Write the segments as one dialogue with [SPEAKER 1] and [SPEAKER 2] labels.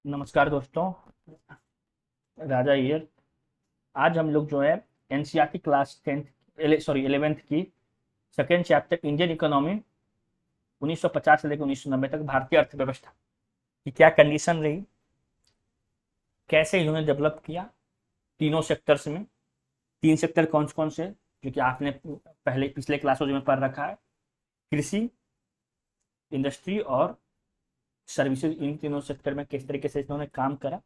[SPEAKER 1] नमस्कार दोस्तों। राजा हियर। आज हम लोग जो है एनसीईआरटी क्लास 11th की सेकेंड चैप्टर इंडियन इकोनॉमी 1950 से लेकर 1990 तक भारतीय अर्थव्यवस्था की क्या कंडीशन रही, कैसे इन्होंने डेवलप किया तीनों सेक्टर्स में। तीन सेक्टर कौन कौन से जो कि आपने पहले पिछले क्लासों में पढ़ रखा है, कृषि, इंडस्ट्री और सर्विसेज। इन तीनों सेक्टर में किस तरीके से इन्होंने काम करा।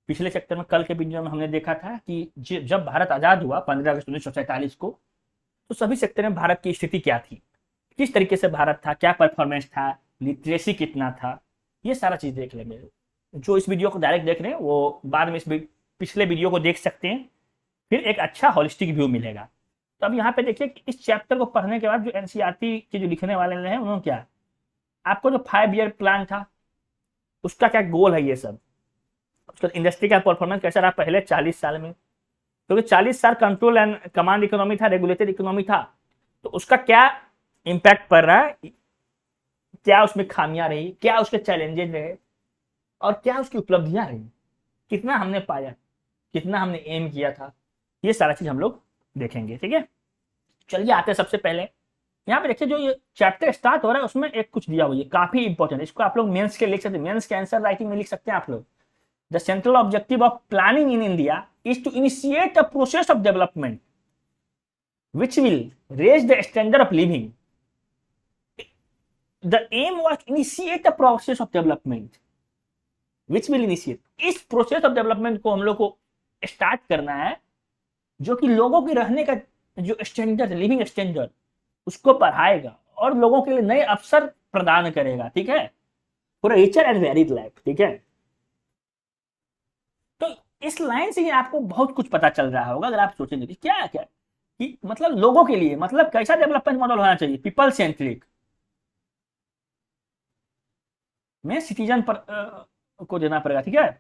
[SPEAKER 1] पिछले सेक्टर में कल के वीडियो में हमने देखा था कि जब भारत आजाद हुआ 15 अगस्त 1947 को, तो सभी सेक्टर में भारत की स्थिति क्या थी, किस तरीके से भारत था, क्या परफॉर्मेंस था, लिटरेसी कितना था, ये सारा चीज देख लेंगे। जो इस वीडियो को डायरेक्ट देख रहे हैं वो बाद में इस पिछले वीडियो को देख सकते हैं, फिर एक अच्छा होलिस्टिक व्यू मिलेगा। तो अब यहाँ पे देखिए कि इस चैप्टर को पढ़ने के बाद जो एनसीईआरटी के जो लिखने वाले हैं उन्होंने क्या, आपको जो 5 ईयर प्लान था उसका क्या गोल है, ये सब उसका इंडस्ट्री का परफॉर्मेंस कैसा रहा पहले 40 साल में, क्योंकि 40 साल कंट्रोल एंड कमांड इकोनॉमी था, रेगुलेटेड इकोनॉमी था, तो उसका क्या इम्पैक्ट पड़ रहा है, क्या उसमें खामियां रही, क्या उसके चैलेंजेस रहे और क्या उसकी उपलब्धियां रही, कितना हमने पाया, कितना हमने एम किया था, ये सारा चीज हम लोग देखेंगे। ठीक है, चलिए आते हैं सबसे पहले। यहाँ पे देखिए जो ये चैप्टर स्टार्ट हो रहा है उसमें एक कुछ दिया हुआ है, काफी इंपॉर्टेंट। इसको आप लोग मेंस के लिख सकते हैं, मेंस के आंसर राइटिंग में लिख सकते हैं आप लोग। The central objective of planning in India is to initiate a process of development which will raise the standard of living. The aim was to initiate a process of development which will initiate. इस process of development को हम लोग को start करना है जो कि लोगों के रहने का जो स्टैंडर्ड, लिविंग स्टैंडर्ड, उसको बढ़ाएगा और लोगों के लिए नए अवसर प्रदान करेगा। ठीक है, for richer and varied life. ठीक है, तो इस लाइन से ही आपको बहुत कुछ पता चल रहा होगा अगर आप सोचेंगे कि क्या क्या कि मतलब लोगों के लिए, मतलब कैसा डेवलपमेंट मॉडल होना चाहिए, पीपल सेंट्रिक में सिटीजन पर को देना पड़ेगा। ठीक है,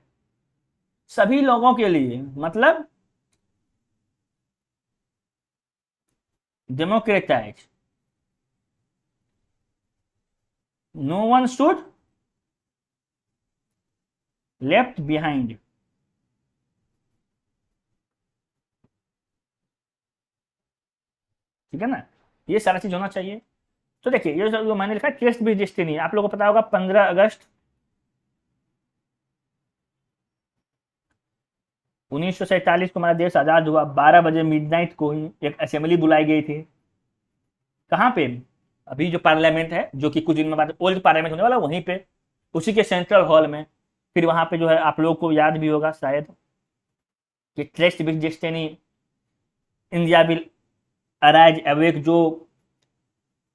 [SPEAKER 1] सभी लोगों के लिए, मतलब democratize, no one should left behind. ठीक है ना, ये सारा चीज होना चाहिए। तो देखिए ये जो मैंने लिखा है टेस्ट बेस्ड डेस्टिनी, आप लोगों को पता होगा 15 अगस्त 1947 को हमारा देश आजाद हुआ। 12 बजे मिडनाइट को ही एक असेंबली बुलाई गई थी। कहाँ पे, अभी जो पार्लियामेंट है जो कि कुछ दिन में बाद ओल्ड पार्लियामेंट होने वाला, वहीं पे उसी के सेंट्रल हॉल में। फिर वहां पे जो है आप लोगों को याद भी होगा शायद कि test based destiny, India will arise awake, जो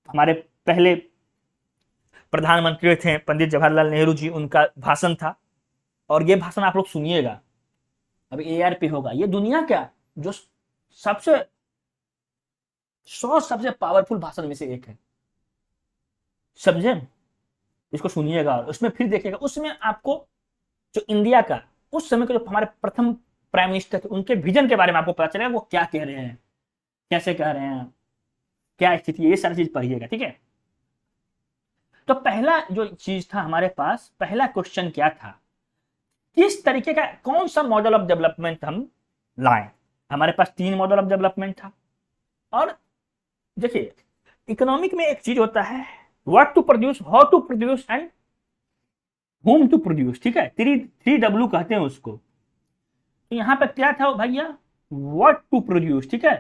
[SPEAKER 1] हमारे पहले प्रधानमंत्री थे पंडित जवाहरलाल नेहरू जी, उनका भाषण था। और ये भाषण आप लोग सुनिएगा, अभी एआर पे होगा। ये दुनिया का जो सबसे 100 सबसे पावरफुल भाषण में से एक है, समझे। इसको सुनिएगा और उसमें फिर देखिएगा, उसमें आपको जो इंडिया का उस समय के जो हमारे प्रथम प्राइम मिनिस्टर थे उनके विजन के बारे में आपको पता चलेगा, वो क्या कह रहे हैं, कैसे कह रहे हैं, क्या स्थिति है, ये सारी चीज पढ़िएगा। ठीक है, तो पहला जो चीज था हमारे पास, पहला क्वेश्चन क्या था, किस तरीके का कौन सा मॉडल ऑफ डेवलपमेंट हम लाएं। हमारे पास 3 मॉडल ऑफ डेवलपमेंट था। और देखिए इकोनॉमिक में एक चीज होता है, what to produce, how to produce and whom to produce. ठीक है, 3W कहते हैं उसको। तो यहां पर क्या था भैया, व्हाट टू प्रोड्यूस। ठीक है,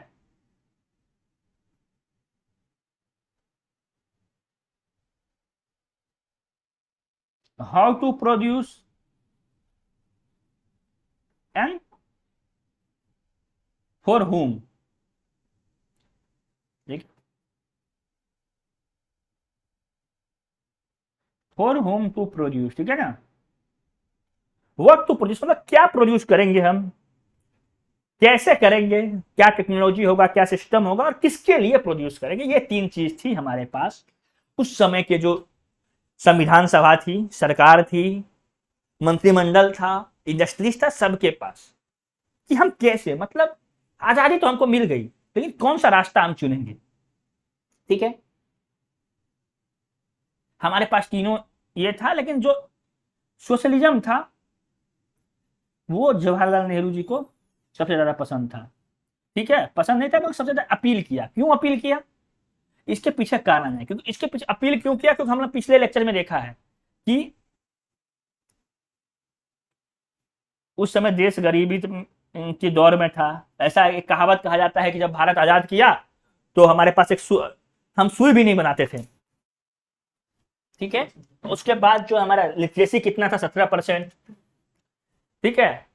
[SPEAKER 1] how to produce and for whom. For whom to produce, ठीक है ना। व्हाट टू प्रोड्यूस मतलब क्या प्रोड्यूस करेंगे हम, कैसे करेंगे, क्या टेक्नोलॉजी होगा, क्या सिस्टम होगा और किसके लिए प्रोड्यूस करेंगे। ये 3 चीज थी हमारे पास। उस समय के जो संविधान सभा थी, सरकार थी, मंत्रिमंडल था, इंडस्ट्रीज था, सबके पास कि हम कैसे, मतलब आजादी तो हमको मिल गई लेकिन कौन सा रास्ता हम चुनेंगे। ठीक है, हमारे पास तीनों ये था, लेकिन जो सोशलिज्म था वो जवाहरलाल नेहरू जी को सबसे ज्यादा पसंद था। ठीक है, पसंद नहीं था मगर सबसे ज्यादा अपील किया। क्यों अपील किया, इसके पीछे कारण है। क्योंकि इसके पीछे अपील क्यों किया, क्योंकि हमने पिछले लेक्चर में देखा है कि उस समय देश गरीबी के दौर में था। ऐसा एक कहावत कहा जाता है कि जब भारत आजाद किया तो हमारे पास हम सुई भी नहीं बनाते थे। ठीक है, उसके बाद जो हमारा लिटरेसी कितना था, 17%। ठीक है,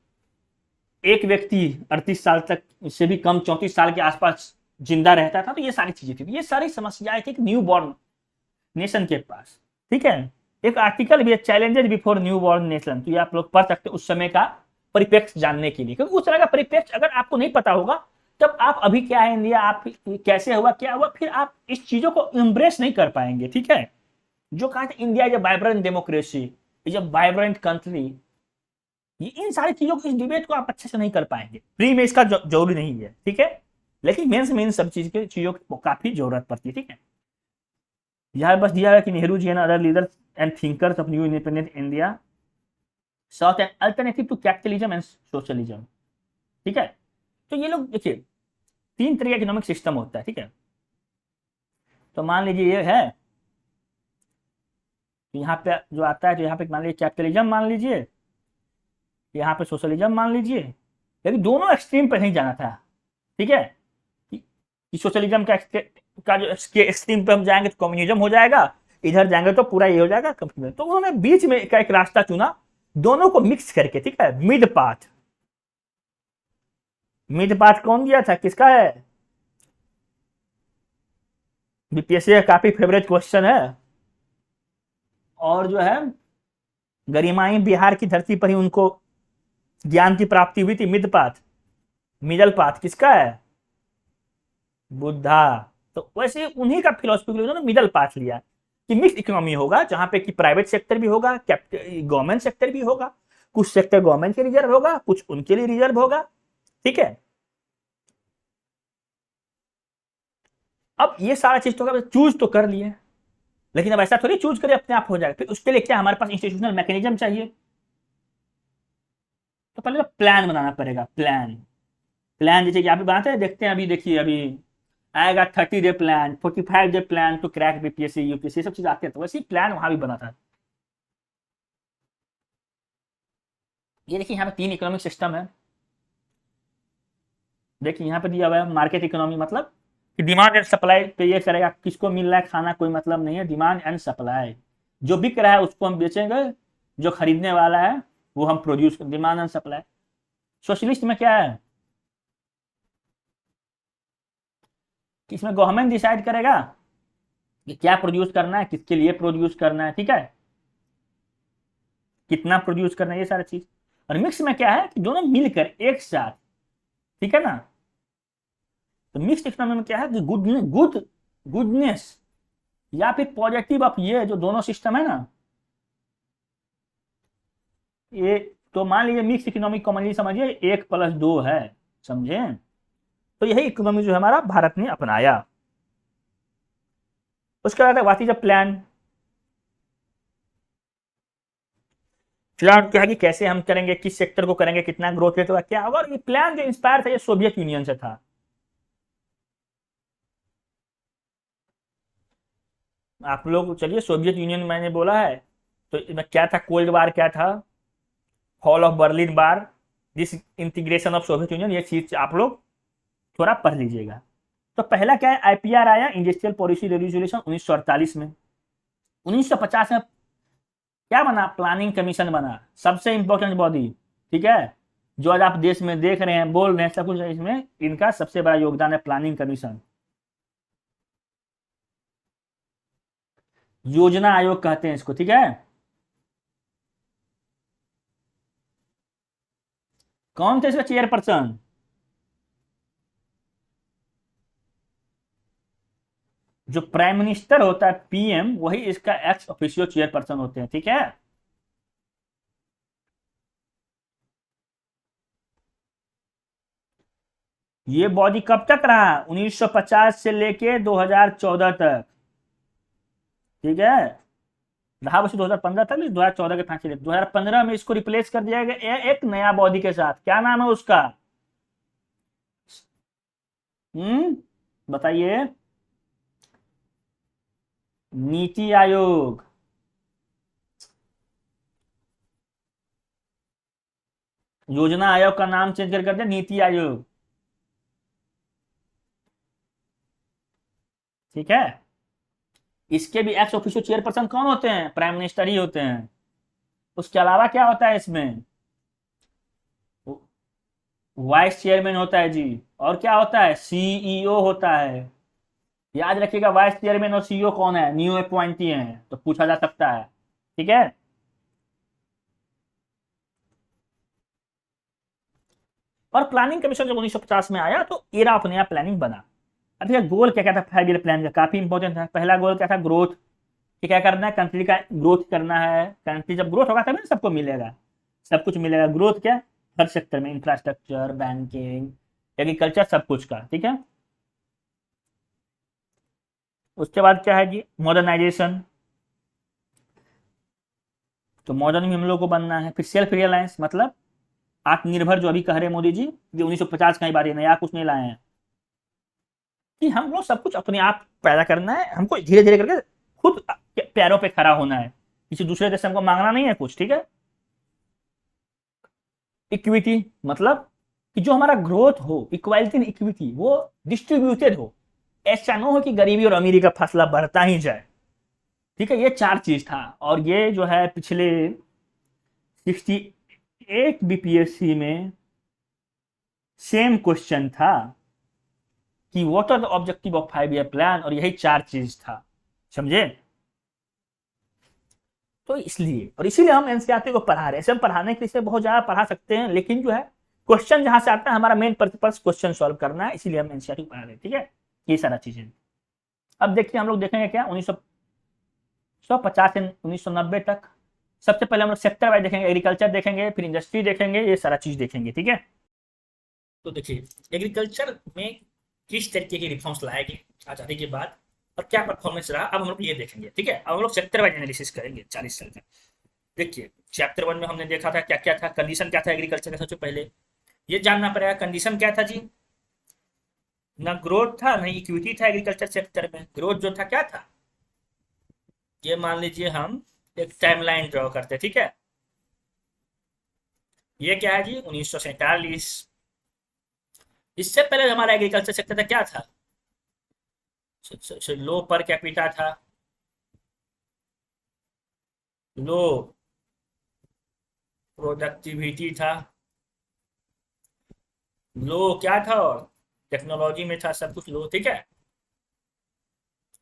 [SPEAKER 1] एक व्यक्ति 38 साल तक, इससे भी कम 34 साल के आसपास जिंदा रहता था। तो ये सारी चीजें थी, ये सारी समस्याएं थी न्यू बॉर्न नेशन के पास। ठीक है, एक आर्टिकल भी है, challenges before new born nation, तो ये आप लोग पढ़ सकते हैं उस समय का परिप्रेक्ष्य जानने के लिए। क्योंकि उस तरह का परिप्रेक्ष्य अगर आपको नहीं पता होगा, तब आप अभी क्या है इंडिया, आप कैसे हुआ क्या हुआ, फिर आप इस चीजों को इम्ब्रेस नहीं कर पाएंगे। ठीक है, जो कहा था India is a vibrant democracy, is a vibrant country, ये इन सारी चीजों को, इस डिबेट को आप अच्छे से नहीं कर पाएंगे। प्री में इसका जरूरी नहीं है। ठीक है, लेकिन मेंस में इन सब चीजों की काफी जरूरत पड़ती है। ठीक है, यह बस दिया है कि Nehru ji and other leaders and thinkers of new independent India sought an alternative to capitalism and socialism। ठीक है, तो ये लोग देखिए, तीन तरह का इकोनॉमिक सिस्टम होता है। ठीक है, तो मान लीजिए ये है, यहाँ पे जो आता है, तो यहाँ पे मान लीजिए कैपिटलिज्म मान लीजिए, यहाँ पे सोशलिज्म मान लीजिए। लेकिन दोनों एक्सट्रीम पे नहीं जाना था। ठीक है, कि सोशलिज्म का जो एक्सट्रीम पे हम जाएंगे तो कम्युनिज्म हो जाएगा, इधर जाएंगे तो पूरा ये हो जाएगा कम्युनिज्म। तो उन्होंने बीच में का एक रास्ता चुना, दोनों को मिक्स करके। ठीक है, मिड पाथ। मिड पाथ कौन दिया था, किसका है, बीपीएससी का काफी फेवरेट क्वेश्चन है। और जो है गरिमाई बिहार की धरती पर ही उनको ज्ञान की प्राप्ति हुई थी। मिड पाथ, मिडल पाथ किसका है, बुद्धा। तो वैसे उन्हीं का फिलोसफी के लिए उन्होंने मिडल पाथ लिया कि मिक्स इकोनॉमी होगा, जहां पे कि प्राइवेट सेक्टर भी होगा, गवर्नमेंट सेक्टर भी होगा, कुछ सेक्टर गवर्नमेंट के रिजर्व होगा, कुछ उनके लिए रिजर्व होगा। ठीक है, अब ये सारा चीज तो चूज तो कर लिए, लेकिन अब ऐसा थोड़ी चूज करे अपने आप हो जाएगा। फिर उसके लिए क्या हमारे पास इंस्टीट्यूशनल मैकेनिज्म चाहिए। तो पहले तो प्लान बनाना पड़ेगा। प्लान, प्लान जैसे कि आप बनाते हैं, देखते हैं अभी, देखिए अभी आएगा 30 day plan, 45 day plan to crack BPSC UPSC, सब चीज आते हैं। तो वैसे ही प्लान वहां भी बना था। ये देखिए यहाँ पे तीन इकोनॉमिक सिस्टम है। देखिए यहाँ पे दिया हुआ है मार्केट इकोनॉमी, मतलब कि डिमांड एंड सप्लाई पे ये करेगा, किसको मिल रहा है खाना कोई मतलब नहीं है, डिमांड एंड सप्लाई, जो बिक रहा है उसको हम बेचेंगे, जो खरीदने वाला है वो हम produce, demand and supply. Socialist में क्या है कि इसमें गवर्नमेंट डिसाइड करेगा कि क्या प्रोड्यूस करना है, किसके लिए प्रोड्यूस करना है। ठीक है, कितना प्रोड्यूस करना है, ये सारी चीज। और मिक्स में क्या है कि दोनों मिलकर एक साथ। ठीक है ना, तो मिक्स इकोनॉमी में क्या है कि गुडनेस या फिर पॉजिटिव ऑफ ये जो दोनों सिस्टम है ना, ये तो मान लीजिए मिक्स इकोनॉमिक कॉमनली समझिए 1+2 है, समझे। तो यही इकोनॉमी जो हमारा भारत ने अपनाया। उसके बाद what is a plan. Plan क्या है कि कैसे हम करेंगे, किस सेक्टर को करेंगे, कितना ग्रोथ रेट होगा, क्या होगा। और ये प्लान जो इंस्पायर था ये सोवियत यूनियन से था। आप लोग चलिए, सोवियत यूनियन मैंने बोला है, तो इसमें क्या था, कोल्ड वार क्या था, fall of Berlin war, this integration of Soviet union, ये चीज आप लोग थोड़ा पढ़ लीजिएगा। तो पहला क्या है, आईपीआर आया, इंडस्ट्रियल पॉलिसी रेजोल्यूशन 1948 में। 1950 में क्या बना, प्लानिंग कमीशन बना, सबसे इंपॉर्टेंट बॉडी। ठीक है, जो आज आप देश में देख रहे हैं, बोल रहे हैं सब कुछ, इसमें इनका सबसे बड़ा योगदान है, प्लानिंग कमीशन। योजना आयोग कहते हैं इसको। ठीक है, कौन थे इसका चेयरपर्सन, जो प्राइम मिनिस्टर होता है, पीएम, वही इसका एक्स ऑफिशियो चेयरपर्सन होते हैं। ठीक है, ये बॉडी कब तक रहा, 1950 से लेके 2014 तक। ठीक है, रहा वैसे 2015 तक, 2014 के फांसी 2015 में इसको रिप्लेस कर दिया गया एक नया बॉडी के साथ। क्या नाम है उसका? बताइए। नीति आयोग। योजना आयोग का नाम चेंज कर दिया नीति आयोग। ठीक है। इसके भी एक्स ऑफिशियो चेयरपर्सन कौन होते हैं? प्राइम मिनिस्टर ही होते हैं। उसके अलावा क्या होता है इसमें? वाइस चेयरमैन होता है जी। और क्या होता है? सीईओ होता है। याद रखिएगा, वाइस चेयरमैन और सीईओ कौन है? न्यू अपॉइंटी है, तो पूछा जा सकता है। ठीक है। और प्लानिंग कमीशन जब 1950 में आया तो एरा ऑफ नया प्लानिंग बना। अब देखिए गोल क्या क्या था 5 ईयर प्लान का, काफी इंपॉर्टेंट था। पहला गोल क्या था? ग्रोथ, कि क्या करना है? कंट्री का ग्रोथ करना है। कंट्री जब ग्रोथ होगा तब ना सबको मिलेगा, सब कुछ मिलेगा। ग्रोथ क्या? हर सेक्टर में, इंफ्रास्ट्रक्चर, बैंकिंग, एग्रीकल्चर, सब कुछ का। ठीक है। उसके बाद क्या है जी? मॉडर्नाइजेशन। तो मॉडर्न भी हम लोग को बनना है। फिर सेल्फ रिलायंस, मतलब आत्मनिर्भर, जो अभी कह रहे हैं मोदी जी, ये 1950 का ही बात है, नया कुछ नहीं लाए हैं। कि हम लोग सब कुछ अपने आप पैदा करना है, हमको धीरे धीरे करके खुद पैरों पे खड़ा होना है, किसी दूसरे देश से हमको मांगना नहीं है कुछ। ठीक है। इक्विटी, मतलब कि जो हमारा ग्रोथ हो, इक्वालिटी एंड इक्विटी, वो डिस्ट्रीब्यूटेड हो। ऐसा ना हो कि गरीबी और अमीरी का फासला बढ़ता ही जाए। ठीक है। ये 4 चीज था। और ये जो है पिछले 68 बीपीएससी में सेम क्वेश्चन था कि what are the objective of 5 year plan, और यही 4 चीज था। समझे? तो इसलिए, और इसीलिए हम एनसीईआरटी को पढ़ा रहे हैं। ऐसे हम पढ़ाने के लिए बहुत ज्यादा पढ़ा सकते हैं, लेकिन जो है क्वेश्चन जहां से आता है, हमारा मेन पर्पस क्वेश्चन सॉल्व करना है, इसीलिए हम एनसीईआरटी को पढ़ा रहे हैं। ठीक है। ये सारा चीजें। अब देखिए हम लोग देखेंगे क्या 1950 से 1990 तक। सबसे पहले हम लोग सेक्टर वाइज देखेंगे, एग्रीकल्चर देखेंगे, फिर इंडस्ट्री देखेंगे, ये सारा चीज देखेंगे। ठीक है। तो देखिए एग्रीकल्चर में किस तरीके के रिफॉर्म्स लाए गए आजादी के बाद, और क्या परफॉर्मेंस रहा, अब हम लोग ये देखेंगे। ठीक है। अब हम लोग सेक्टर वाइज एनालिसिस करेंगे 40 साल का। देखिए चैप्टर 1 में हमने देखा था क्या क्या था, कंडीशन क्या था एग्रीकल्चर का। सबसे पहले ये जानना पड़ेगा कंडीशन क्या था जी। ना ग्रोथ था, ना इक्विटी था एग्रीकल्चर सेक्टर में। ग्रोथ जो था क्या था? ये मान लीजिए हम एक टाइमलाइन ड्रॉ करते। ठीक है। ये क्या है जी? 1947। इससे पहले हमारा एग्रीकल्चर सेक्टर था क्या था? लो पर कैपिटा था, लो प्रोडक्टिविटी था, लो क्या था, और टेक्नोलॉजी में था, सब कुछ लो। ठीक है।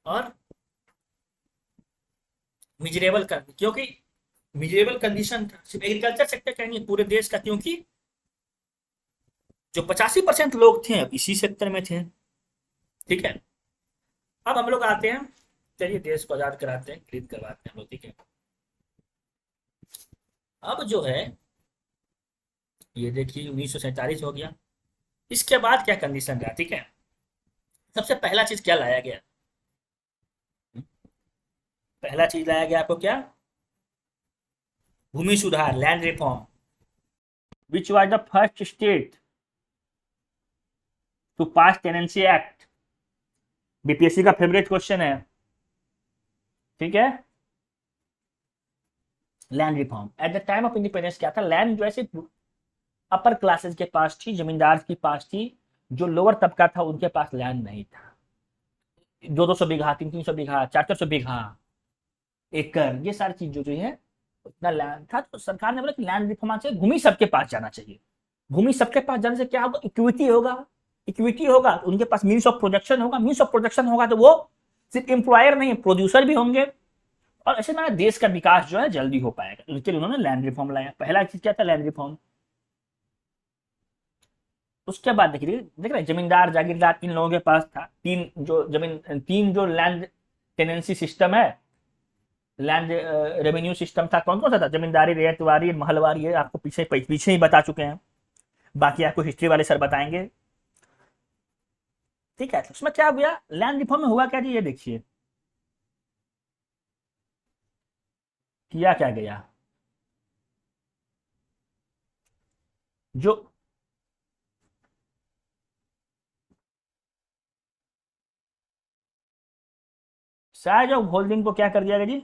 [SPEAKER 1] और मिजरेबल कर, क्योंकि मिजरेबल कंडीशन था। सिर्फ एग्रीकल्चर सेक्टर का नहीं, पूरे देश का, क्योंकि जो 85% लोग थे अब इसी सेक्टर में थे। ठीक है। अब हम लोग आते हैं, चलिए देश को आजाद कराते हैं, खरीद करवाते हैं हम लोग। ठीक है। अब जो है ये देखिए 1947 हो गया। इसके बाद क्या कंडीशन रहा? ठीक है। सबसे पहला चीज क्या लाया गया? पहला चीज लाया गया आपको क्या? भूमि सुधार, land reform. Which was the first state to pass tenancy act? BPSC का फेवरेट क्वेश्चन है। ठीक है। Land reform. At the time of independence क्या था? लैंड जो है सिर्फ अपर क्लासेस के पास थी, जमींदार के पास थी। जो लोअर तबका था उनके पास लैंड नहीं था। 200-200 बीघा, 300-300 बीघा, 400-400 बीघा, एकड़, ये सारी चीज जो है उतना लैंड था। तो सरकार ने बोला कि लैंड रिफॉर्म से भूमि सबके पास जाना चाहिए। भूमि सबके पास जाने से क्या होगा? इक्विटी होगा। इक्विटी होगा तो उनके पास मीन्स ऑफ प्रोडक्शन होगा। मीन्स ऑफ प्रोडक्शन होगा तो वो सिर्फ एम्प्लॉयर नहीं, प्रोड्यूसर भी होंगे। और ऐसे में देश का विकास जो है जल्दी हो पाएगा। उसके लिए उन्होंने लैंड रिफॉर्म लाया। पहला चीज क्या था? Land reform. उसके बाद देखिए, देख रहे जमींदार जागीरदार इन लोगों के पास था तीन जो लैंड टेनेंसी सिस्टम है, लैंड रेवेन्यू सिस्टम था। कौन कौन सा था? जमींदारी, रैयतवारी, महलवारी। ये आपको पीछे पीछे ही बता चुके हैं, बाकी आपको हिस्ट्री वाले सर बताएंगे। ठीक है। तो उसमें क्या हुआ? लैंड रिफॉर्म में हुआ क्या जी? ये देखिए किया क्या गया? जो साइज ऑफ होल्डिंग को क्या कर दिया गया जी?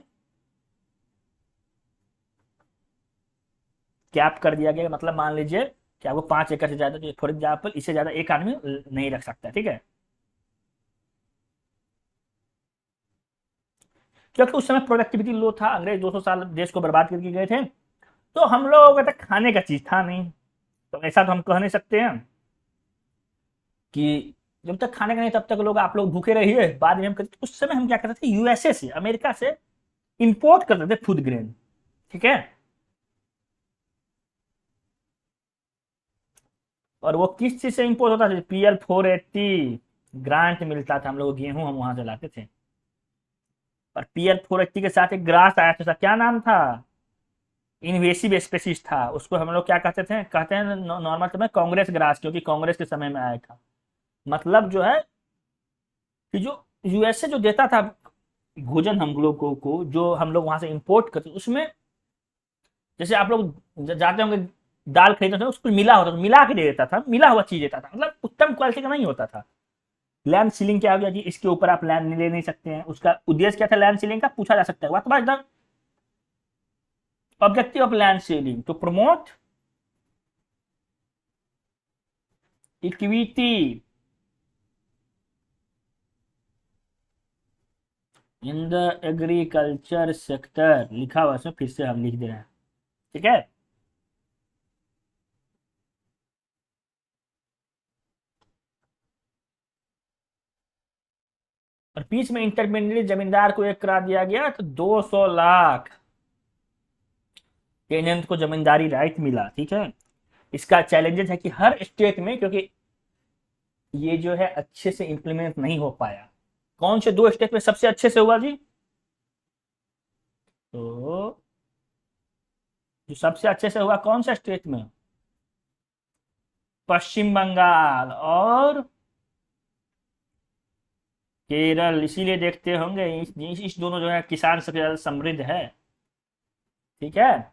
[SPEAKER 1] कैप कर दिया गया, मतलब मान लीजिए कि आपको 5 एकड़ से ज्यादा, फॉर एग्जाम्पल इससे ज्यादा एक आदमी नहीं रख सकता, ठीक है। क्योंकि उस समय प्रोडक्टिविटी लो था, अंग्रेज 200 साल देश को बर्बाद करके गए थे, तो हम लोगों को तक खाने का चीज था नहीं। तो ऐसा तो हम कह नहीं सकते हैं कि जब तक खाने का नहीं तब तक लोग, आप लोग भूखे रहिए, बाद में हम करते। उस समय हम क्या करते थे, यूएसए से, अमेरिका से इंपोर्ट करते थे फूड ग्रेन, ठीक है। और वो किस चीज से इंपोर्ट होता था? PL 480 ग्रांट मिलता था हम लोग, गेहूं हम वहां से लाते थे। और PL 480 के साथ एक ग्रास आया था, उसका क्या नाम था? इन्वेसिव स्पेसीज था। उसको हम लोग क्या कहते थे, कहते हैं नॉर्मल समय कांग्रेस ग्रास, क्योंकि कांग्रेस के समय में आया था। मतलब जो है कि जो यूएसए जो देता था भोजन हम लोगों को, जो हम लोग वहां से इंपोर्ट करते, उसमें जैसे आप लोग जाते होंगे दाल खरीदते थे, उसको मिला होता था, मिला के दे देता था, मिला हुआ चीज देता था, मतलब उत्तम क्वालिटी का नहीं होता था। लैंड सीलिंग क्या हो गया जी? इसके ऊपर आप लैंड ले नहीं सकते हैं। उसका उद्देश्य क्या था लैंड सीलिंग का? पूछा जा सकता है। What was the objective of land ceiling? To promote equity in the agriculture sector, लिखा हुआ है, फिर से हम लिख दे रहे हैं, ठीक है। और बीच में इंटरमीडिएट जमींदार को एक करा दिया गया, तो 200 लाख टेनेंट को जमींदारी राइट मिला, ठीक है। इसका चैलेंजेस है कि हर स्टेट में, क्योंकि ये जो है अच्छे से इंप्लीमेंट नहीं हो पाया। कौन से 2 स्टेट में सबसे अच्छे से हुआ जी? तो जो सबसे अच्छे से हुआ कौन सा स्टेट में? पश्चिम बंगाल और केरल। इसीलिए देखते होंगे इस दोनों जो है किसान सबसे ज्यादा समृद्ध है, ठीक है।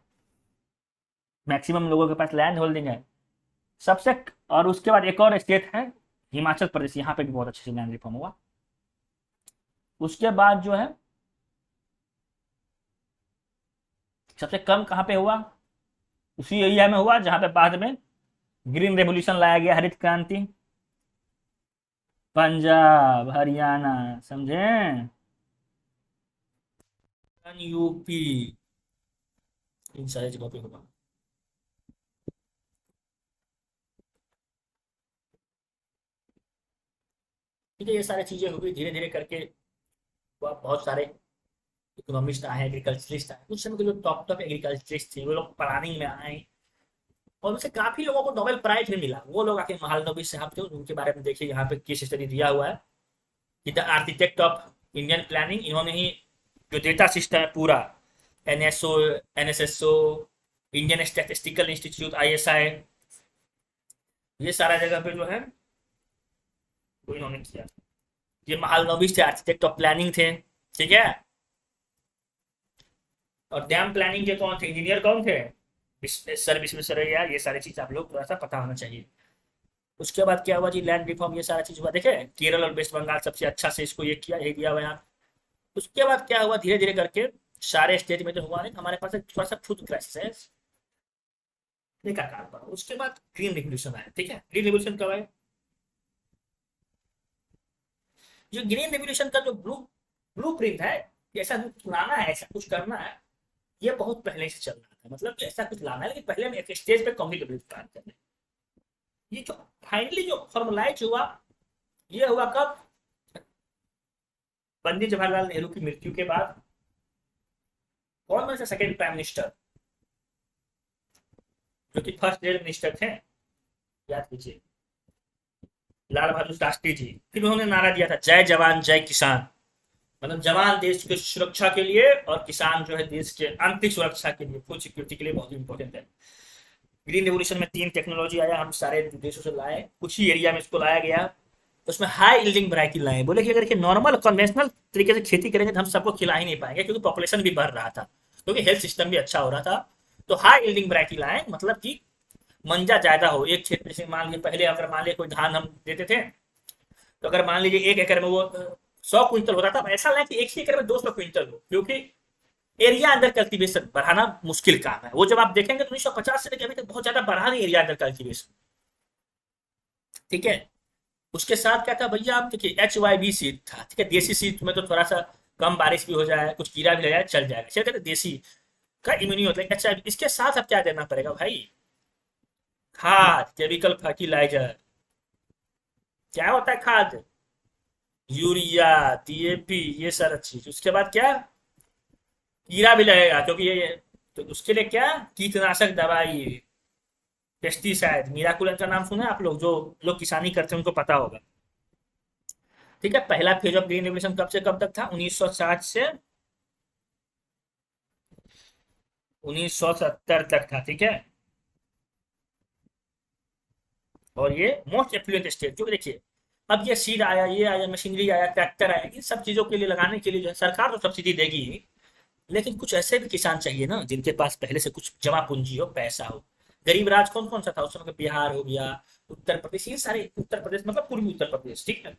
[SPEAKER 1] मैक्सिमम लोगों के पास लैंड होल्डिंग है सबसे। और उसके बाद एक और स्टेट है हिमाचल प्रदेश, यहाँ पे भी बहुत अच्छे से लैंड रिफॉर्म हुआ। उसके बाद जो है सबसे कम कहाँ पे हुआ? उसी एरिया में हुआ जहां पे बाद में ग्रीन रेवोल्यूशन लाया गया, हरित क्रांति। पंजाब, हरियाणा, समझे? यूपी, इन सारी जगह पे होगा, ठीक है। ये सारी चीजें हुई धीरे धीरे करके। बहुत सारे इकोनॉमिस्ट आए, एग्रीकल्चरिस्ट आए। उस समय के जो टॉप टॉप एग्रीकल्चरिस्ट थे वो लोग प्लानिंग में आए, और उनसे काफी लोगों को नोबेल प्राइज भी मिला। वो लोग आके महालनोबिस साहब थे, उनके बारे में देखिए, यहाँ पे केस स्टडी दिया हुआ है कि the architect of Indian planning. इन्होंने ही जो डेटा सिस्टम है पूरा, NSO, NSSO, Indian statistical institute, ISI, ये सारा जगह पे जो है वो इन्होंने किया। ये महालनोबिस थे, आर्किटेक्ट ऑफ प्लानिंग थे, ठीक है। और डैम प्लानिंग के कौन थे, इंजीनियर कौन थे? सर विश्वेश्वरैया। ये सारी चीज आप लोग थोड़ा सा पता होना चाहिए। उसके बाद क्या हुआ जी? लैंड रिफॉर्म, ये सारा चीज हुआ। देखे केरल और वेस्ट बंगाल सबसे अच्छा से इसको ये किया, ये दिया हुआ यहाँ। उसके बाद क्या हुआ? धीरे धीरे करके सारे स्टेट में तो हुआ नहीं, हमारे पास एक थोड़ा सा फूड क्राइसिस है, देखा काल पर। उसके बाद ग्रीन रिवोल्यूशन आया, ठीक है। ग्रीन रिवोल्यूशन कब आया? जो ग्रीन रिवोल्यूशन का जो ब्लू प्रिंट है, ऐसा कुछ लाना है, ऐसा कुछ करना है, ये बहुत पहले से चल रहा था। मतलब ऐसा कुछ लाना है, लेकिन पहले हम एक स्टेज पे कम्युनिकेट काम कर रहे हैं। ये जो फाइनली जो फॉर्मुलाइज हुआ, ये हुआ कब? पंडित जवाहरलाल नेहरू की मृत्यु के बाद। कौन बने थे सेकेंड प्राइम मिनिस्टर, जो कि फर्स्ट रेल मिनिस्टर थे? याद कीजिए, लाल बहादुर शास्त्री जी। फिर उन्होंने नारा दिया था जय जवान जय किसान, मतलब जवान देश की सुरक्षा के लिए और किसान जो है देश के आंतरिक सुरक्षा के लिए, फूड सिक्योरिटी के लिए बहुत इंपॉर्टेंट है। ग्रीन रेवोल्यूशन में 3 टेक्नोलॉजी आया, हम सारे देशों से लाए, कुछ ही एरिया में इसको लाया गया। उसमें हाई यील्डिंग वैरायटी लाए। बोले कि अगर नॉर्मल कन्वेंशनल तरीके से खेती करेंगे तो हम सबको खिला ही नहीं पाएंगे, क्योंकि पॉपुलेशन भी बढ़ रहा था। क्योंकि हेल्थ सिस्टम भी अच्छा हो रहा था। तो हाई यील्डिंग वैरायटी लाए, मतलब कि मंजा ज्यादा हो एक क्षेत्र से। मान लीजिए पहले अगर मान लीजिए कोई धान हम देते थे, तो अगर मान लीजिए एक एकड़ में वो 100 क्विंटल होता था, अब ऐसा ना कि एक ही एकड़ में 200 क्विंटल हो, क्योंकि एरिया अंडर कल्टीवेशन बढ़ाना मुश्किल काम है। वो जब आप देखेंगे तो 1950 से लेकर अभी तक बहुत ज्यादा बढ़ा नहीं एरिया अंडर कल्टीवेशन। ठीक है। उसके साथ क्या था भैया, आप देखिए HYB सीड था, ठीक है। देसी सीड में तो थोड़ा सा कम बारिश भी हो जाए, कुछ कीड़ा भी लग जाए, चल जाएगा, चल कहते देसी का इम्यूनिटी होता है। अच्छा, इसके साथ अब क्या देना पड़ेगा भाई? खाद, केमिकल फर्टिलाइजर। क्या होता है खाद? यूरिया, DAP, ये सारा चीज। उसके बाद क्या? कीड़ा भी लगेगा, क्योंकि ये तो उसके लिए क्या? कीटनाशक दवाई, पेस्टिसाइड। मीराकुलम का नाम सुना है आप लोग? जो लोग किसानी करते हैं उनको पता होगा। ठीक है। पहला फेज ऑफ ग्रीन रेवोल्यूशन कब से कब तक था? 1960 से 1970 तक था, ठीक है। और ये मोस्ट एफ्लुएंट स्टेट, क्योंकि देखिए अब ये सीड आया, ये आया, मशीनरी आया, ट्रैक्टर आया, इन सब चीजों के लिए लगाने के लिए जो है सरकार तो सब्सिडी देगी ही, लेकिन कुछ ऐसे भी किसान चाहिए ना जिनके पास पहले से कुछ जमा पूंजी हो, पैसा हो। गरीब राज कौन कौन सा था उस समय? बिहार हो गया, उत्तर प्रदेश, ये सारे, उत्तर प्रदेश मतलब पूर्वी उत्तर प्रदेश, ठीक है,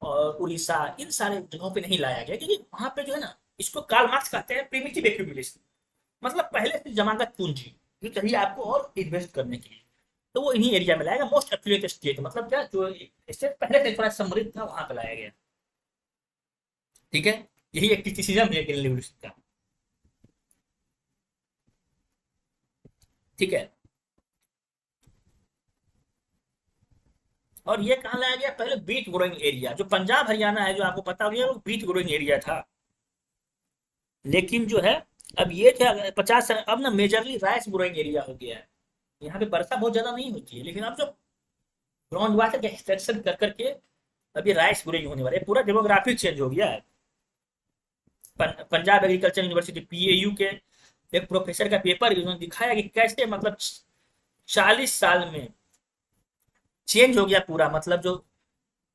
[SPEAKER 1] और उड़ीसा, इन सारे जगहों पे नहीं लाया गया, क्योंकि वहां पे जो है ना, इसको कार्ल मार्क्स कहते हैं प्रिमिटिव एक्यूमुलेशन, मतलब पहले से जमानत पूंजी जो चाहिए आपको और इन्वेस्ट करने के लिए, तो वो इन्हीं एरिया में लाएगा। मोस्ट एफ्लुएंट स्टेट मतलब क्या? जो स्टेट पहले से थोड़ा समृद्ध था, वहां पे लाया गया। ठीक है। यही एक क्रिटिसिज्म है ग्रीन रेवोल्यूशन का। ठीक है। और ये कहाँ लाया गया? पहले बीट ग्रोइंग एरिया, जो पंजाब हरियाणा है, जो आपको पता होगा, वो बीट ग्रोइंग एरिया था। लेकिन जो है, अब ये क्या, 50 अब ना मेजरली राइस ग्रोइंग एरिया हो गया है। यहाँ पे वर्षा बहुत ज्यादा नहीं होती है, लेकिन अब जो ग्राउंड वाटर के एक्सट्रैक्शन कर करके अभी राइस ग्रोइंग होने वाला है। पूरा डेमोग्राफी चेंज हो गया है। पंजाब एग्रीकल्चर यूनिवर्सिटी PAU के एक प्रोफेसर का पेपर उन्होंने दिखाया कि कैसे, मतलब 40 साल में चेंज हो गया पूरा, मतलब जो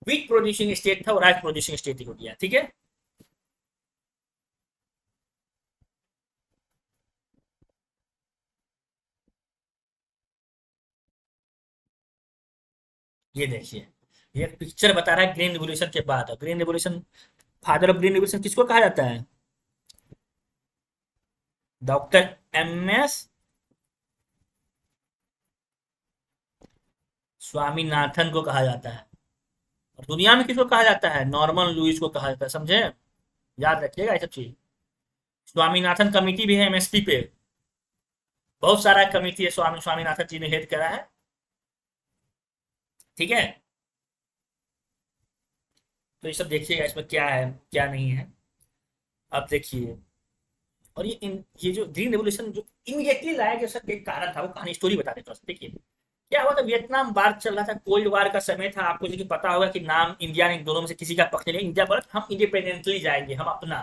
[SPEAKER 1] वीट प्रोड्यूसिंग स्टेट था वो राइस प्रोड्यूसिंग स्टेट हो गया। ठीक है। ये देखिए, ये पिक्चर बता रहा है ग्रीन रिवोल्यूशन के बाद। Green revolution, father of green revolution किसको कहा जाता है? डॉक्टर MS स्वामीनाथन को कहा जाता है। और दुनिया में किसको कहा जाता है? नॉर्मन लुइस को कहा जाता है, समझे? याद रखिएगा ये सब चीज। स्वामीनाथन कमेटी भी है MSP पे, बहुत सारा कमेटी है, स्वामीनाथन जी ने हेड करा है। ठीक है। तो ये सब देखिएगा, इसमें क्या है क्या नहीं है। अब देखिए, और ये जो ग्रीन रेवोल्यूशन जो इमीडिएटली लाया गया, उसका एक कारण था, वो कहानी स्टोरी बता देता हूँ। देखिए क्या हुआ था, वियतनाम वार चल रहा था, कोल्ड वार का समय था। आपको लेकिन पता होगा कि नाम इंडिया ने दोनों में से किसी का पक्ष नहीं लिया। इंडिया बोला हम इंडिपेंडेंटली जाएंगे, हम अपना,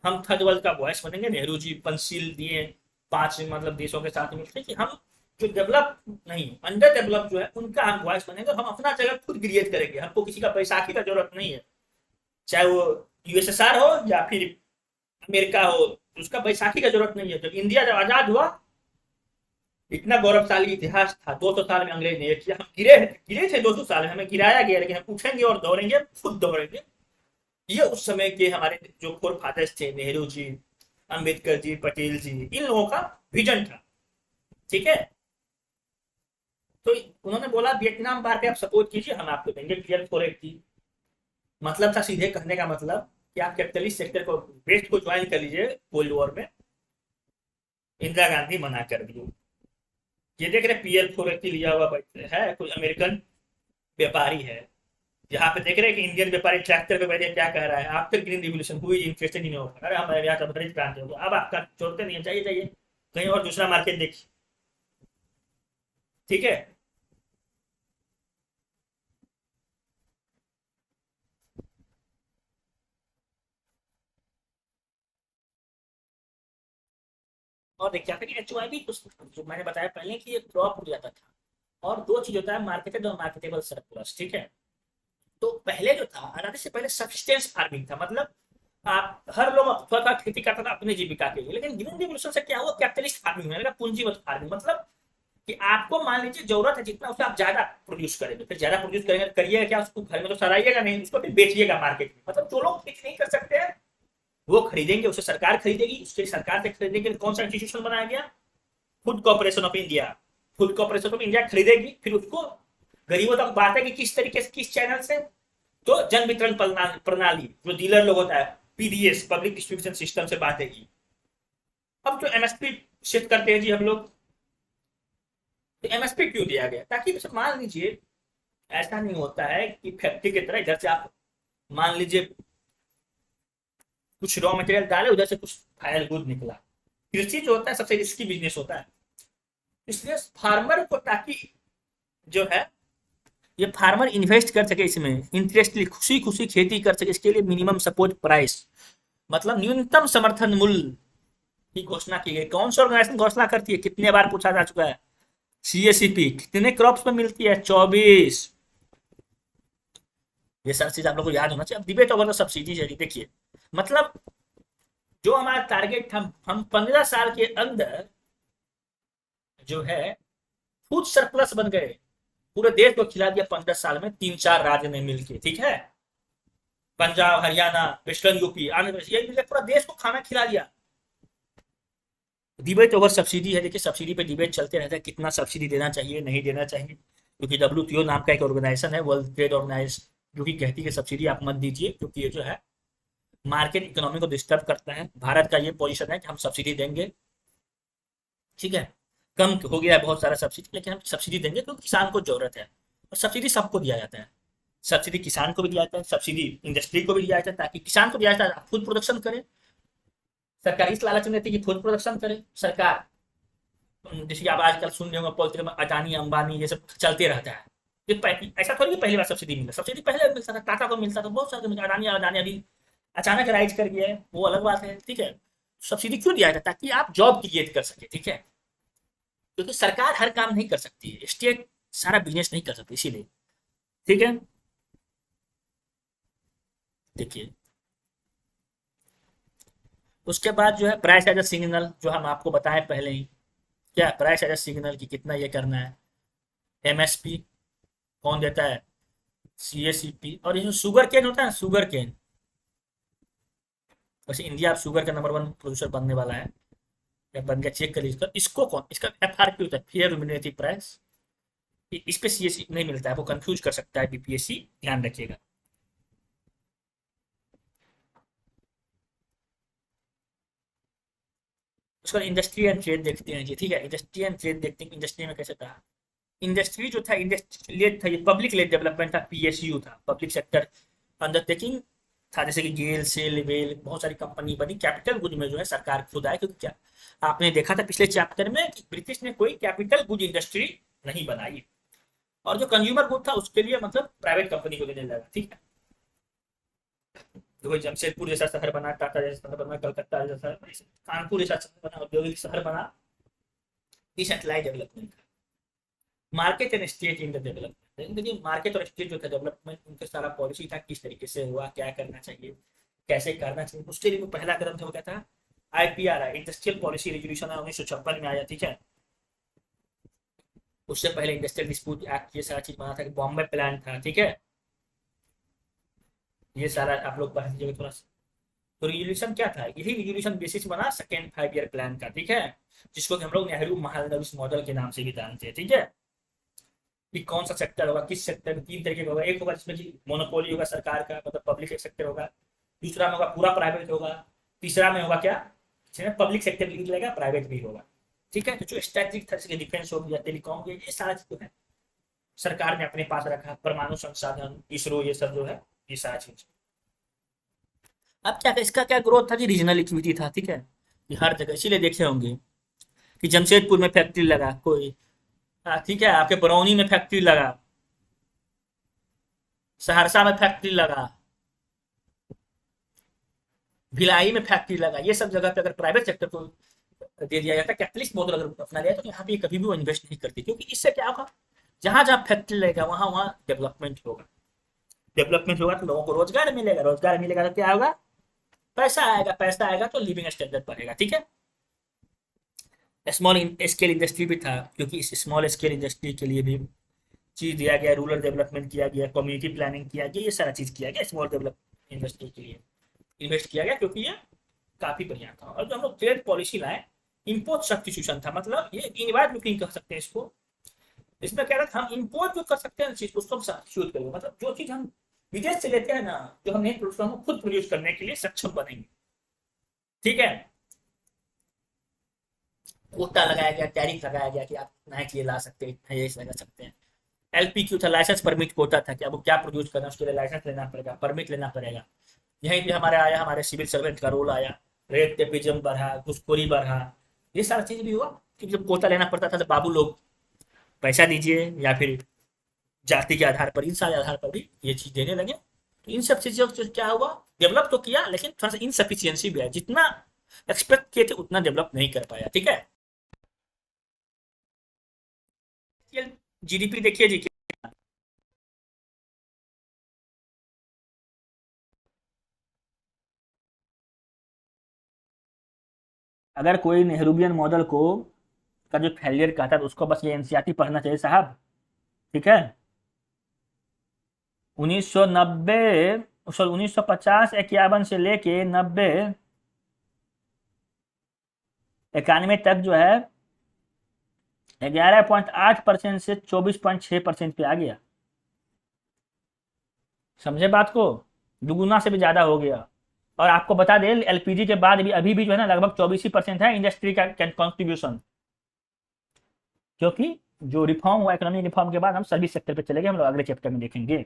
[SPEAKER 1] हम थर्ड वर्ल्ड का वॉइस बनेंगे। नेहरू जी पंसील दिए 5 मतलब देशों के साथ मिलकर कि हम जो डेवलप नहीं, अंडर डेवलप जो है उनका हम वॉइस बनेंगे, हम अपना जगह खुद क्रिएट करेंगे, हमको किसी का बैसाखी का जरूरत नहीं है। चाहे वो USSR हो या फिर अमेरिका हो, उसका बैसाखी का जरूरत नहीं है। जब इंडिया जब आजाद हुआ, इतना गौरवशाली इतिहास था, 200 साल में अंग्रेज ने किया, हम गिरे गिरे थे 200 साल में, हमें गिराया गया, लेकिन हम उठेंगे और दौड़ेंगे, खुद दौड़ेंगे। ये उस समय के हमारे जो फोर फादर्स थे, नेहरू जी, अंबेडकर जी, पटेल जी, इन लोगों का विजन था। ठीक है। तो उन्होंने बोला वियतनाम वार पे आप सपोर्ट कीजिए, हम आपको देंगे क्लियर फॉर की। मतलब था सीधे कहने का मतलब कि आप कैपिटलिस्ट सेक्टर को, वेस्ट को ज्वाइन कर लीजिए कोल्ड वॉर में। इंदिरा गांधी मना कर दी। ये देख रहे PL480 लिया हुआ है, कोई अमेरिकन व्यापारी है। यहाँ पे देख रहे हैं कि इंडियन व्यापारी ट्रैक्टर पे बैठे क्या कह रहा है, आफ्टर ग्रीन रिवोल्यूशन हुई इंटरेस्टेड इन होगा, अरे हमारे यहाँ तो हरित क्रांति होगी, अब आपका छोड़ते नहीं है, चाहिए चाहिए कहीं और दूसरा मार्केट देखिए। ठीक है। और देखिए क्या HYB जो मैंने बताया पहले कि ये क्रॉप हो जाता था। और दो चीज होता है, मार्केटेड और मार्केटेबल सरप्लस। ठीक है। तो पहले जो था, आजादी से पहले सब्सिस्टेंस फार्मिंग था, मतलब आप हर लोग थोड़ा थोड़ा खेती करता था अपनी जीविका के लिए, लेकिन ग्रीन रिवोल्यूशन से क्या हुआ, कैपिटलिस्ट फार्मिंग होने लगा, पूंजीगत फार्मिंग। मतलब कि आपको मान लीजिए जरूरत है जितना, उससे आप ज्यादा प्रोड्यूस करेंगे, फिर ज्यादा प्रोड्यूस करेंगे करिएगा क्या, उसको घर में तो सराइएगा नहीं, उसको फिर बेचिएगा मार्केट में। मतलब जो लोग खेती नहीं कर सकते हैं वो खरीदेंगे, उससे सरकार खरीदेगी, उसके सरकार से खरीदने के लिए कौन सा इंस्टीट्यूशन बनाया गया, food corporation of India. Food corporation of India खरीदेगी, फिर उसको गरीबों तक बांटेगी, किस तरीके से, किस चैनल से, तो जन वितरण प्रणाली जो डीलर लोग होता है, पीडीएस, पब्लिक डिस्ट्रीब्यूशन सिस्टम से बांटेगी। अब जो एमएसपी शिफ्ट करते हैं जी हम लोग, तो एमएसपी क्यों दिया गया, ताकि मान लीजिए ऐसा नहीं होता है कि फैक्ट्री की तरह इधर से आप मान लीजिए कुछ रॉ मटेरियल डाले, उधर से कुछ फाइनल गुड निकला। कृषि जो होता है सबसे रिस्की बिजनेस होता है, इसलिए फार्मर को, ताकि जो है ये फार्मर इन्वेस्ट कर सके इसमें, इंटरेस्टली खुशी खुशी खेती कर सके, इसके लिए मिनिमम सपोर्ट प्राइस, मतलब न्यूनतम समर्थन मूल्य की घोषणा की गई। कौन सी ऑर्गेनाइजेशन घोषणा करती है, कितने बार पूछा जा चुका है, सीएसीपी। कितने क्रॉप्स में मिलती है, 24। ये सारी चीज आप लोग को याद होना चाहिए। अब डिबेट ओवर द सब्सिडी है, देखिए मतलब जो हमारा टारगेट था, हम 15 साल के अंदर जो है फूड सरप्लस बन गए, पूरे देश को खिला दिया 15 साल में, 3-4 राज्य ने मिलकर, ठीक है, पंजाब, हरियाणा, वेस्टर्न यूपी, आंध्र प्रदेश, ये मिलकर पूरा देश को खाना खिला दिया। डिबेट ओवर सब्सिडी है, देखिए सब्सिडी पे डिबेट चलते रहता है, कितना सब्सिडी देना चाहिए, नहीं देना चाहिए, क्योंकि डब्ल्यूटीओ नाम का एक ऑर्गेनाइजेशन है, वर्ल्ड ट्रेड ऑर्गेनाइजेशन, जो कि कहती है सब्सिडी आप मत दीजिए, क्योंकि ये जो है मार्केट इकोनॉमी को डिस्टर्ब करता है। भारत का ये पोजीशन है कि हम सब्सिडी देंगे, ठीक है, कम हो गया है बहुत सारा सब्सिडी, लेकिन हम सब्सिडी देंगे क्योंकि किसान को जरूरत है। और सब्सिडी सबको दिया जाता है, सब्सिडी किसान को भी दिया जाता है, सब्सिडी इंडस्ट्री को भी दिया जाता है, ताकि किसान को दिया जाता है फूड प्रोडक्शन करे, सरकार इस लालच में रहती है कि फूड प्रोडक्शन करे सरकार। जैसे कि आप आजकल सुन रहे होंगे पॉलिटिक्स में, अदानी अंबानी ये सब चलते रहता है। ये ऐसा थोड़ी कि पहली बार सब्सिडी मिला, सब्सिडी पहले मिलता था, टाटा को मिलता था, बहुत सारे अदानी अदानी अभी अचानक राइज कर गया है, वो अलग बात है, ठीक है। सब्सिडी क्यों दिया जाता है, ताकि आप जॉब क्रिएट कर सके, ठीक है, क्योंकि सरकार हर काम नहीं कर सकती है, स्टेट सारा बिजनेस नहीं कर सकती, इसीलिए, ठीक है। देखिए उसके बाद जो है प्राइस एज अ सिग्नल, जो हम आपको बताएं पहले ही, क्या प्राइस एज अ सिग्नल की कितना ये करना है। एमएसपी कौन देता है, सीएसीपी। और ये जो शुगर केन होता है, शुगर केन, वैसे इंडिया अब शुगर का नंबर 1 प्रोड्यूसर बनने वाला है, या बन गया, चेक करिए इसका, इसको कौन, इसका एफआरपी होता है, फेयर रिम्यूनरेटिव प्राइस, इस पे सीएसी नहीं मिलता है, वो कंफ्यूज कर सकता है बीपीएससी, ध्यान रखिएगा। उसका इंडस्ट्री एंड ट्रेड देखते हैं जी, ठीक है, इंडस्ट्री एंड ट्रेड देखते हैं, इंडस्ट्री में कैसे था। इंडस्ट्री जो था, इंडस्ट्री लेड था, ये पब्लिक लेड डेवलपमेंट था, पीएसयू था, पब्लिक सेक्टर अंडरटेकिंग था, जैसे कि गेल, सेल, वेल, बहुत सारी कंपनी बनी। कैपिटल गुड में जो है सरकार खुद आए, क्योंकि क्या आपने देखा था पिछले चैप्टर में कि ब्रिटिश ने कोई कैपिटल गुड इंडस्ट्री नहीं बनाई, और जो कंज्यूमर गुड था उसके लिए मतलब प्राइवेट कंपनी को देने लगा, ठीक है। तो वही जमशेदपुर जैसा शहर बना, टाटा जैसा शहर बना, कलकत्ता जैसा, कानपुर जैसा शहर बना, औद्योगिक शहर बना, decentralise development. Market and state in the development, देखिए मार्केट और स्टेट जो था डेवलपमेंट, उनका सारा पॉलिसी था, किस तरीके से हुआ, क्या करना चाहिए, कैसे करना चाहिए। उसके लिए पहला कदम था, वो क्या था, आईपीआर, इंडस्ट्रियल पॉलिसी रेजोल्यूशन 1956 में आया, ठीक है। उससे पहले इंडस्ट्रियल डिस्प्यूट एक्ट, ये सारा चीज बना था, बॉम्बे प्लान था, ठीक है। ये सारा आप लोग पढ़ लीजिएगा थोड़ा सा। तो रिजोल्यूशन क्या था, यही रिजोल्यूशन बेसिस बना सेकेंड 5 ईयर प्लान का, ठीक है, जिसको हम लोग नेहरू महालनोबिस मॉडल के नाम से भी जानते हैं, ठीक है। कि कौन सा सेक्टर होगा, किस सेक्टर में 3 तरीके का होगा, एक होगा जिसमें कि मोनोपोली होगा सरकार का, मतलब पब्लिक सेक्टर होगा, दूसरा में होगा पूरा प्राइवेट होगा, तीसरा में होगा क्या, जिसमें पब्लिक सेक्टर भी लगेगा, प्राइवेट भी होगा, ठीक है। तो जो स्ट्रेटेजिक था, जैसे डिफेंस हो गया, टेलीकॉम हो गया, ये सारा चीज जो है सरकार ने अपने पास रखा, परमाणु संसाधन, इसरो, ये सब जो है, ये सारा चीज। अब क्या, इसका क्या ग्रोथ था जी, रीजनल इक्विटी था, ठीक है, ये हर जगह, इसीलिए देखे होंगे कि जमशेदपुर में फैक्ट्री लगा कोई, ठीक है, आपके बरौनी में फैक्ट्री लगा, सहरसा में फैक्ट्री लगा, भिलाई में फैक्ट्री लगा, ये सब जगह पे अगर प्राइवेट सेक्टर को दे दिया जाता, कैपिटलिस्ट मॉडल अगर अपना लिया, तो यहाँ पे कभी भी वो इन्वेस्ट नहीं करती, क्योंकि इससे क्या होगा, जहां जहां फैक्ट्री लगेगा वहां वहां डेवलपमेंट होगा, डेवलपमेंट होगा तो लोगों को रोजगार मिलेगा, रोजगार मिलेगा तो क्या होगा, पैसा आएगा तो लिविंग स्टैंडर्ड बढ़ेगा, ठीक है। स्मॉल स्केल इंडस्ट्री भी था, क्योंकि इस स्मॉल स्केल इंडस्ट्री के लिए भी चीज दिया गया, रूरल डेवलपमेंट किया गया, कम्युनिटी प्लानिंग किया गया, ये सारा चीज किया गया स्मॉल डेवलप इंडस्ट्री के लिए इन्वेस्ट किया गया, क्योंकि ये काफी बढ़िया था। और जो हम लोग ट्रेड पॉलिसी लाए, इम्पोर्ट सब्स्टिट्यूशन था, मतलब ये इनवाइड लुकिंग कह सकते हैं इसको। इसमें कह रहा था हम इम्पोर्ट जो कर सकते हैं चीज उसको हम सब्स्टिट्यूट करेंगे, मतलब जो चीज हम विदेश से लेते हैं ना, जो हम नहीं प्रोड्यूस, हम खुद प्रोड्यूस करने के लिए सक्षम बनेंगे, ठीक है। कोटा लगाया गया, टैरिफ लगाया गया कि आप इतना ये ला सकते हैं, इतना ये लगा सकते हैं। LPQ था, लाइसेंस परमिट कोटा था कि अब क्या प्रोड्यूस करना है उसके लिए लाइसेंस लेना पड़ेगा, परमिट लेना पड़ेगा। यहीं पे हमारे आया, हमारे सिविल सर्वेंट का रोल आया, रेट टेपिज्म बढ़ा, घुसखोरी बढ़ा, ये सारा चीज भी हुआ। क्योंकि जब कोटा लेना पड़ता था तो बाबू लोग पैसा दीजिए या फिर जाति के आधार पर, इन सारे आधार पर भी ये चीज देने लगे। तो इन सब चीजों से क्या हुआ, डेवलप तो किया लेकिन थोड़ा सा इनसफिशियंसी भी है, जितना एक्सपेक्ट किए थे उतना डेवलप नहीं कर पाया, ठीक है। GDP देखिए जी, अगर कोई नेहरूवियन मॉडल को का जो फेलियर कहता है तो उसको बस ये एनसीईआरटी पढ़ना चाहिए साहब, ठीक है। 1990 सॉरी 1950-51 से लेके 90-91 तक जो है 11.8% से 24.6% पे आ गया। समझे बात को, दुगुना से भी ज्यादा हो गया। और आपको बता दें LPG के बाद भी अभी भी जो है ना लगभग 24% है इंडस्ट्री का कंट्रीब्यूशन, क्योंकि जो रिफॉर्म हुआ इकोनॉमिक रिफॉर्म के बाद हम सर्विस सेक्टर पे चले गए, हम लोग अगले चैप्टर में देखेंगे।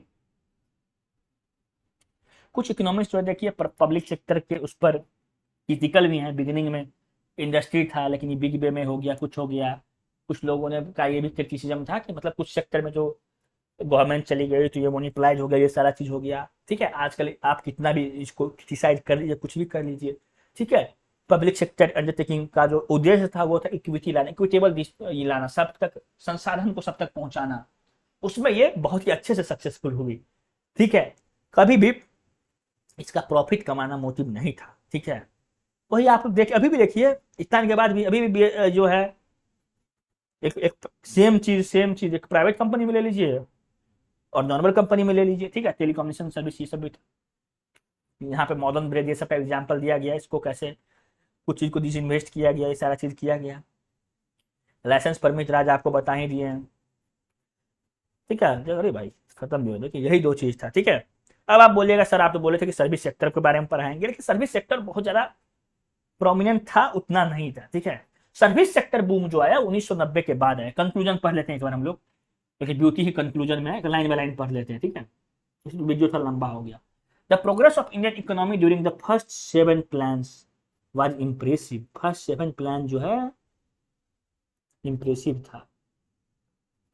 [SPEAKER 1] कुछ इकोनॉमिक्स जो देखिए पब्लिक सेक्टर के उस पर क्रिटिकल भी हैं। बिगिनिंग में इंडस्ट्री था लेकिन ये बिग वे में हो गया, कुछ हो गया। कुछ लोगों ने का ये भी क्रिटिसिज्म था कि मतलब कुछ सेक्टर में जो गवर्नमेंट चली गई तो ये मोनिपलाइज हो गया, ये सारा चीज हो गया, ठीक है। आजकल आप कितना भी इसको क्रिटिसाइज कर लीजिए, कुछ भी कर लीजिए, ठीक है। पब्लिक सेक्टर अंडरटेकिंग का जो उद्देश्य था वो था इक्विटी लाना, इक्विटेबल ये लाना, सब तक संसाधन को सब तक पहुंचाना। उसमें ये बहुत ही अच्छे से सक्सेसफुल हुई, ठीक है। कभी भी इसका प्रॉफिट कमाना मोटिव नहीं था, ठीक है। वही आप देखिए, अभी भी देखिए इतना के बाद भी अभी भी जो है एक सेम चीज एक प्राइवेट कंपनी में ले लीजिए और नॉर्मल कंपनी में ले लीजिए, ठीक है। टेलीकम्युनिकेशन सर्विस ये सब भी यहाँ पे मॉडर्न ब्रेड ये सब का एग्जाम्पल दिया गया, इसको कैसे कुछ चीज को डिसइन्वेस्ट किया गया, ये सारा चीज किया गया। लाइसेंस परमिट राज आपको बता ही दिए हैं, ठीक है। अरे भाई खत्म भी हो, देखिए यही दो चीज था, ठीक है। अब आप बोलिएगा सर आप तो बोले थे कि सर्विस सेक्टर के बारे में पढ़ाएंगे, लेकिन सर्विस सेक्टर बहुत ज्यादा प्रोमिनेंट था, उतना नहीं था, ठीक है। सर्विस सेक्टर बूम जो आया 1990 के बाद है। कंक्लूजन पढ़ लेते हैं एक बार हम लोग, क्योंकि ब्यूटी ही कंक्लूजन में है, लाइन बाय लाइन पढ़ लेते हैं, ठीक है। वीडियो थोड़ा लंबा हो गया। The progress of Indian economy during the first 7 plans was impressive. First 7 plan जो है इंप्रेसिव था।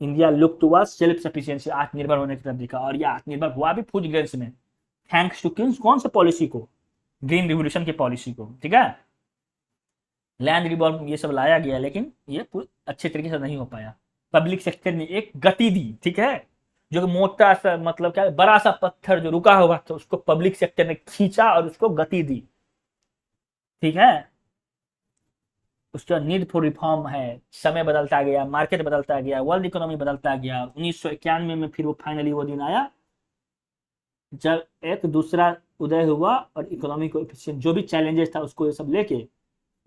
[SPEAKER 1] India look toward self sufficiency, आत्मनिर्भर होने की तरफ देखा, और ये आत्मनिर्भर हुआ भी फूड ग्रेन्स में, थैंक्स टू कौन से पॉलिसी को, ग्रीन रिवोल्यूशन की पॉलिसी को, ठीक है। लैंड रिफॉर्म ये सब लाया गया लेकिन ये अच्छे तरीके से नहीं हो पाया। पब्लिक सेक्टर ने एक गति दी, ठीक है। जो मोटा सा मतलब क्या बड़ा सा पत्थर जो रुका हुआ था उसको पब्लिक सेक्टर ने खींचा और उसको गति दी, ठीक है। उसका नीड फॉर रिफॉर्म है, समय बदलता गया, मार्केट बदलता गया, वर्ल्ड इकोनॉमी बदलता गया। 1991 में फिर वो फाइनली वो दिन आया जब एक दूसरा उदय हुआ और इकोनॉमी को जो भी चैलेंजेस था उसको ये सब लेके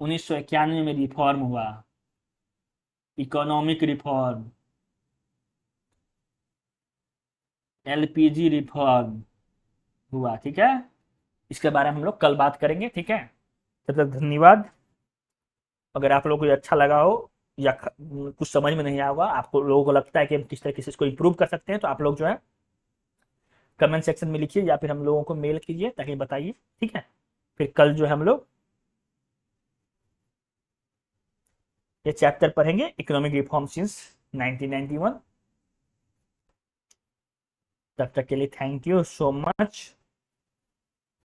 [SPEAKER 1] 1991 में रिफॉर्म हुआ, इकोनॉमिक रिफॉर्म, LPG रिफॉर्म हुआ, ठीक है। इसके बारे में हम लोग कल बात करेंगे, ठीक है। तब तक धन्यवाद। अगर आप लोगों को ये अच्छा लगा हो या कुछ समझ में नहीं आया होगा, आपको लोगों को लगता है कि हम किस तरीके से इसको इम्प्रूव कर सकते हैं, तो आप लोग जो है कमेंट सेक्शन में लिखिए या फिर हम लोगों को मेल कीजिए ताकि बताइए, ठीक है। फिर कल जो है हम लोग ये चैप्टर पढ़ेंगे, इकोनॉमिक रिफॉर्म सिंस 1991। तब तक के लिए थैंक यू सो मच।